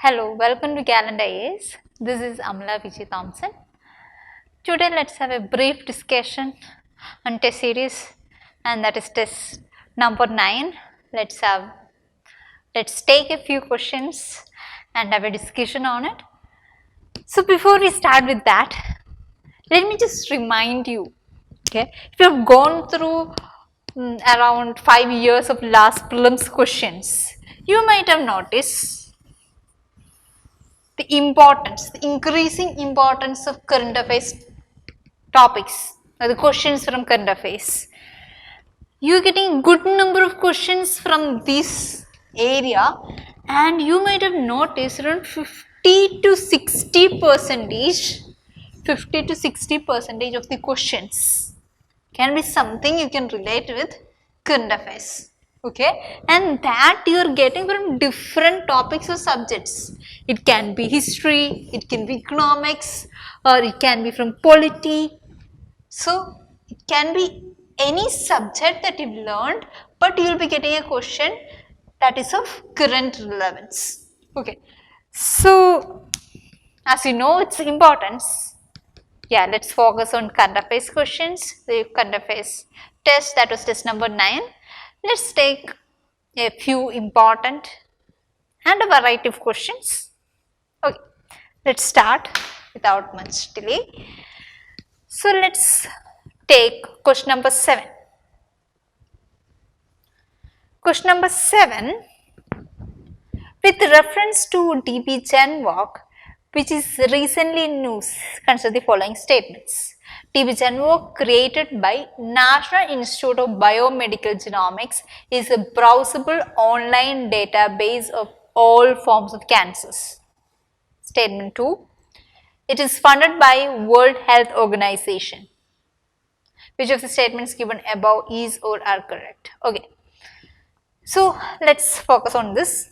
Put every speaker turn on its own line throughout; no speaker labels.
Hello, welcome to Gallant IAS. This is Amla Vijay Thompson. Today let's have a brief discussion on test series, and that is test number 9. Let's take a few questions and have a discussion on it. So before we start with that, let me just remind you, okay, if you have gone through around 5 years of last prelims questions, you might have noticed the increasing importance of current affairs topics or the questions from current affairs. You are getting good number of questions from this area, and you might have noticed around 50 to 60 percentage of the questions can be something you can relate with current affairs. Okay, and that you are getting from different topics or subjects. It can be history, it can be economics, or it can be from polity. So it can be any subject that you've learned, but you will be getting a question that is of current relevance. Okay, so as you know its importance, yeah, let's focus on current affairs questions, the current affairs test, that was test number 9. Let's take a few important and a variety of questions. Okay, let's start without much delay. So let's take question number 7. Question number 7, with reference to DB Gen Walk, which is recently in news, consider the following statements. DB Gen Walk, created by National Institute of Biomedical Genomics, is a browsable online database of all forms of cancers. Statement 2, it is funded by World Health Organization. Which of the statements given above is or are correct? Okay, so let's focus on this.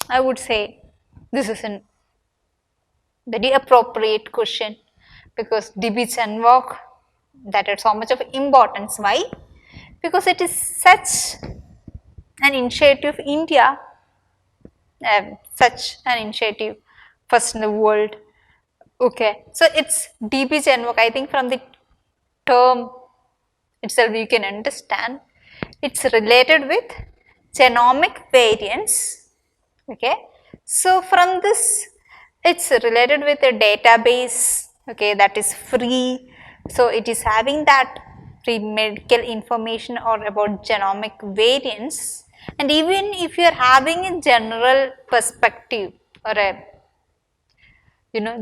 I would say this is a very appropriate question because DB Gen Walk, that has so much of importance. Why? Because it is such an initiative of India, such an initiative first in the world. Okay, so it's DB Gen Walk. I think from the term itself you can understand it's related with genomic variants. Okay, so from this it's related with a database, okay, that is free. So it is having that free medical information or about genomic variants, and even if you are having a general perspective or a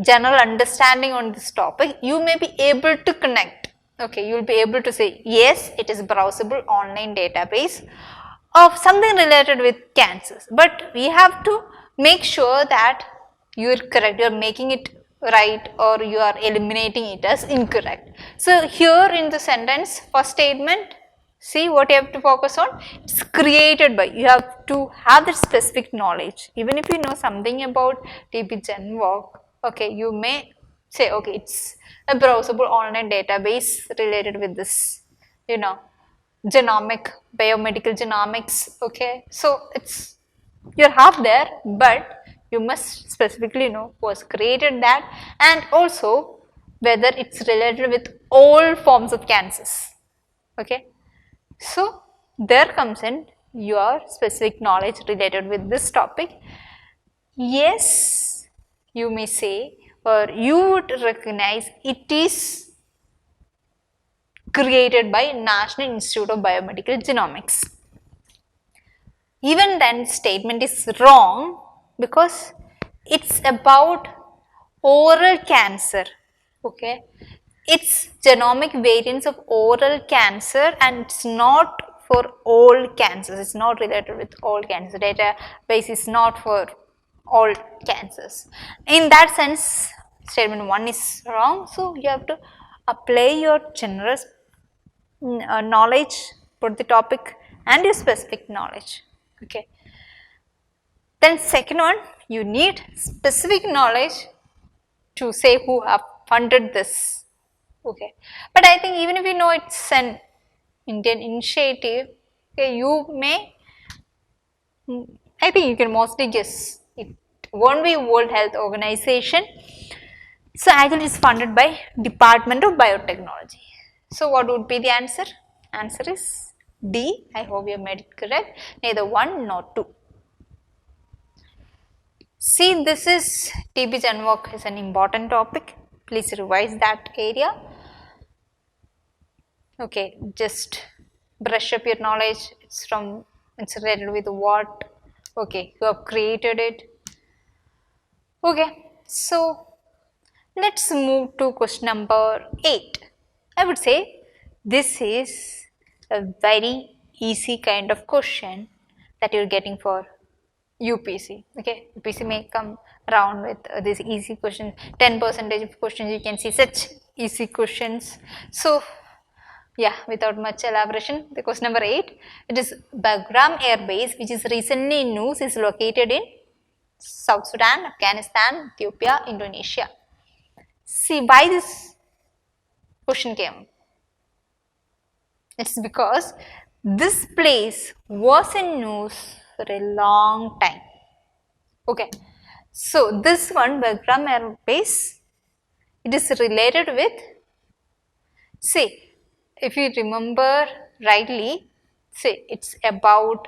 general understanding on this topic, you may be able to connect. Okay, you will be able to say yes, it is a browsable online database of something related with cancers, but we have to make sure that you are correct, you are making it right, or you are eliminating it as incorrect. So here in the sentence, first statement, see what you have to focus on, it's created by, you have to have the specific knowledge. Even if you know something about DB Gen Walk, okay, you may say okay, it's a browsable online database related with this, genomic, biomedical genomics. Okay, so it's, you're half there, but you must specifically know who has created that, and also whether it's related with all forms of cancers. Okay, so there comes in your specific knowledge related with this topic. Yes, you may say, or you would recognize it is created by National Institute of Biomedical Genomics. Even then statement is wrong because it's about oral cancer. Okay, it's genomic variants of oral cancer, and it's not for all cancers. It's not related with all cancer. Database is not for all cancers. In that sense, statement 1 is wrong. So you have to apply your general knowledge for the topic and your specific knowledge. Okay. Then second one, you need specific knowledge to say who have funded this. Okay, but I think even if you know it's an Indian initiative, okay, you may, I think you can mostly guess it won't be World Health Organization. So actually it's funded by Department of Biotechnology. So what would be the answer? Answer is D. I hope you made it correct. Neither 1 nor 2. See, this is TB Janwalk is an important topic. Please revise that area. Okay, just brush up your knowledge. It's related with what? Okay, you have created it. Okay, so let's move to question number 8. I would say this is a very easy kind of question that you're getting for UPSC. Okay, UPSC may come around with these easy questions. 10% of questions you can see such easy questions. So yeah, without much elaboration, the question number 8. It is Bagram Air Base, which is recently in news, is located in South Sudan, Afghanistan, Ethiopia, Indonesia. See, why this question came? It's because this place was in news for a long time. Okay, so this one, Bagram Air Base, it is related with, see, if you remember rightly, say it's about,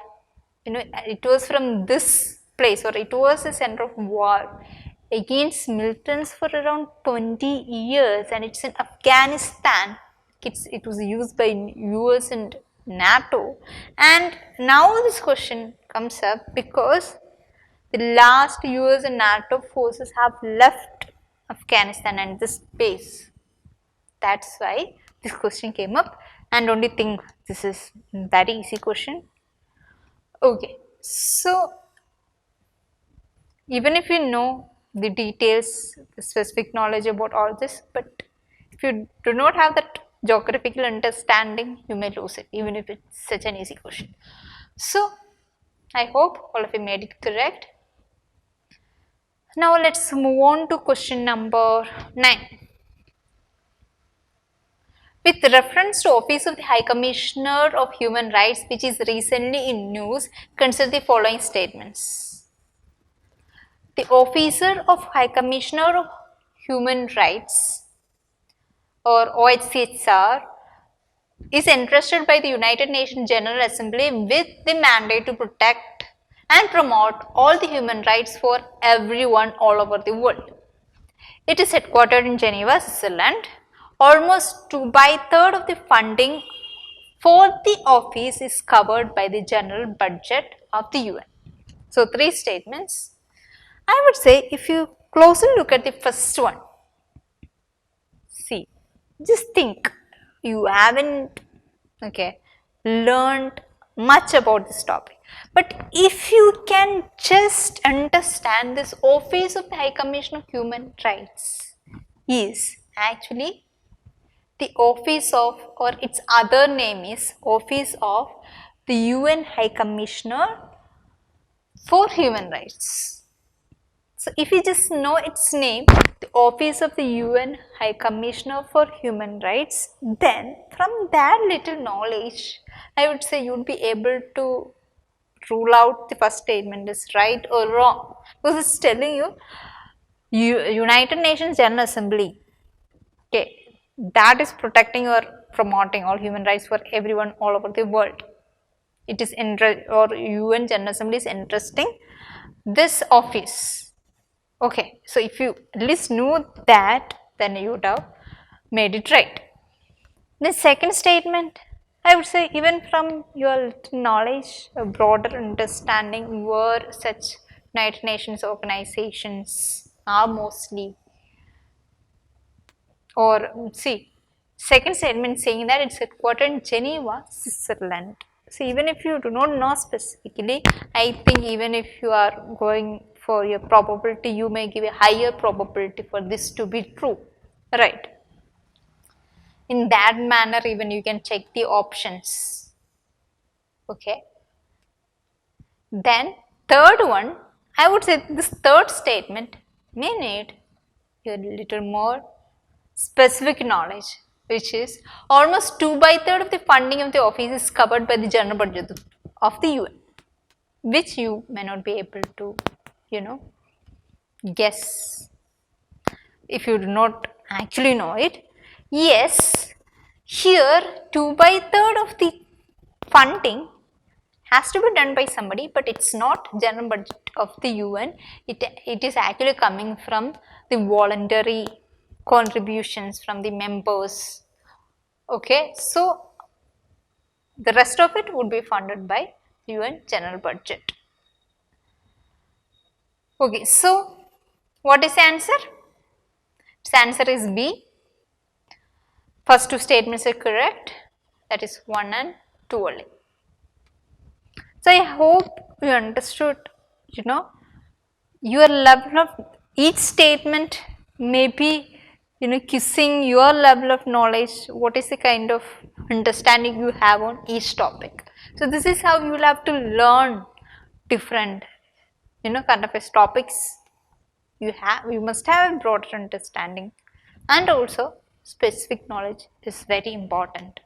it was from this place, or it was a center of war against militants for around 20 years, and it's in Afghanistan. It was used by US and NATO, and now this question comes up because the last US and NATO forces have left Afghanistan and this base. That's why this question came up, and only think this is very easy question. Okay, so even if you know the details, the specific knowledge about all this, but if you do not have that geographical understanding, you may lose it, even if it's such an easy question. So I hope all of you made it correct. Now let's move on to question number 9. With reference to Office of the High Commissioner of Human Rights, which is recently in news, consider the following statements. The Officer of High Commissioner of Human Rights, or OHCHR, is entrusted by the United Nations General Assembly with the mandate to protect and promote all the human rights for everyone all over the world. It is headquartered in Geneva, Switzerland. Almost 2/3 of the funding for the office is covered by the general budget of the UN. So 3 statements. I would say if you closely look at the first one, see, just think, you haven't learned much about this topic, but if you can just understand this Office of the High Commission of Human Rights is actually the office of, or its other name is Office of the UN High Commissioner for Human Rights. So if you just know its name, the Office of the UN High Commissioner for Human Rights, then from that little knowledge, I would say you would be able to rule out the first statement is right or wrong, because it's telling you, United Nations General Assembly, okay, that is protecting or promoting all human rights for everyone all over the world. It is or UN General Assembly is interesting this office. Okay, so if you at least knew that, then you would have made it right. The second statement, I would say, even from your knowledge, a broader understanding where such United Nations organizations are mostly, or see, second statement saying that it's headquartered in Geneva, Switzerland. So even if you do not know specifically, I think even if you are going for your probability, you may give a higher probability for this to be true, right? In that manner, even you can check the options. Okay. Then third one, I would say this third statement may need a little more specific knowledge, which is almost 2/3 of the funding of the office is covered by the general budget of the UN, which you may not be able to, guess if you do not actually know it. Yes, here 2/3 of the funding has to be done by somebody, but it's not general budget of the UN. It is actually coming from the voluntary contributions from the members. Okay, so the rest of it would be funded by UN general budget. Okay, so what is the answer? Its answer is B. First two statements are correct, that is 1 and 2 only. So I hope you understood, your level of each statement may be, kissing your level of knowledge, what is the kind of understanding you have on each topic. So this is how you will have to learn different, kind of topics. You must have a broader understanding, and also specific knowledge is very important.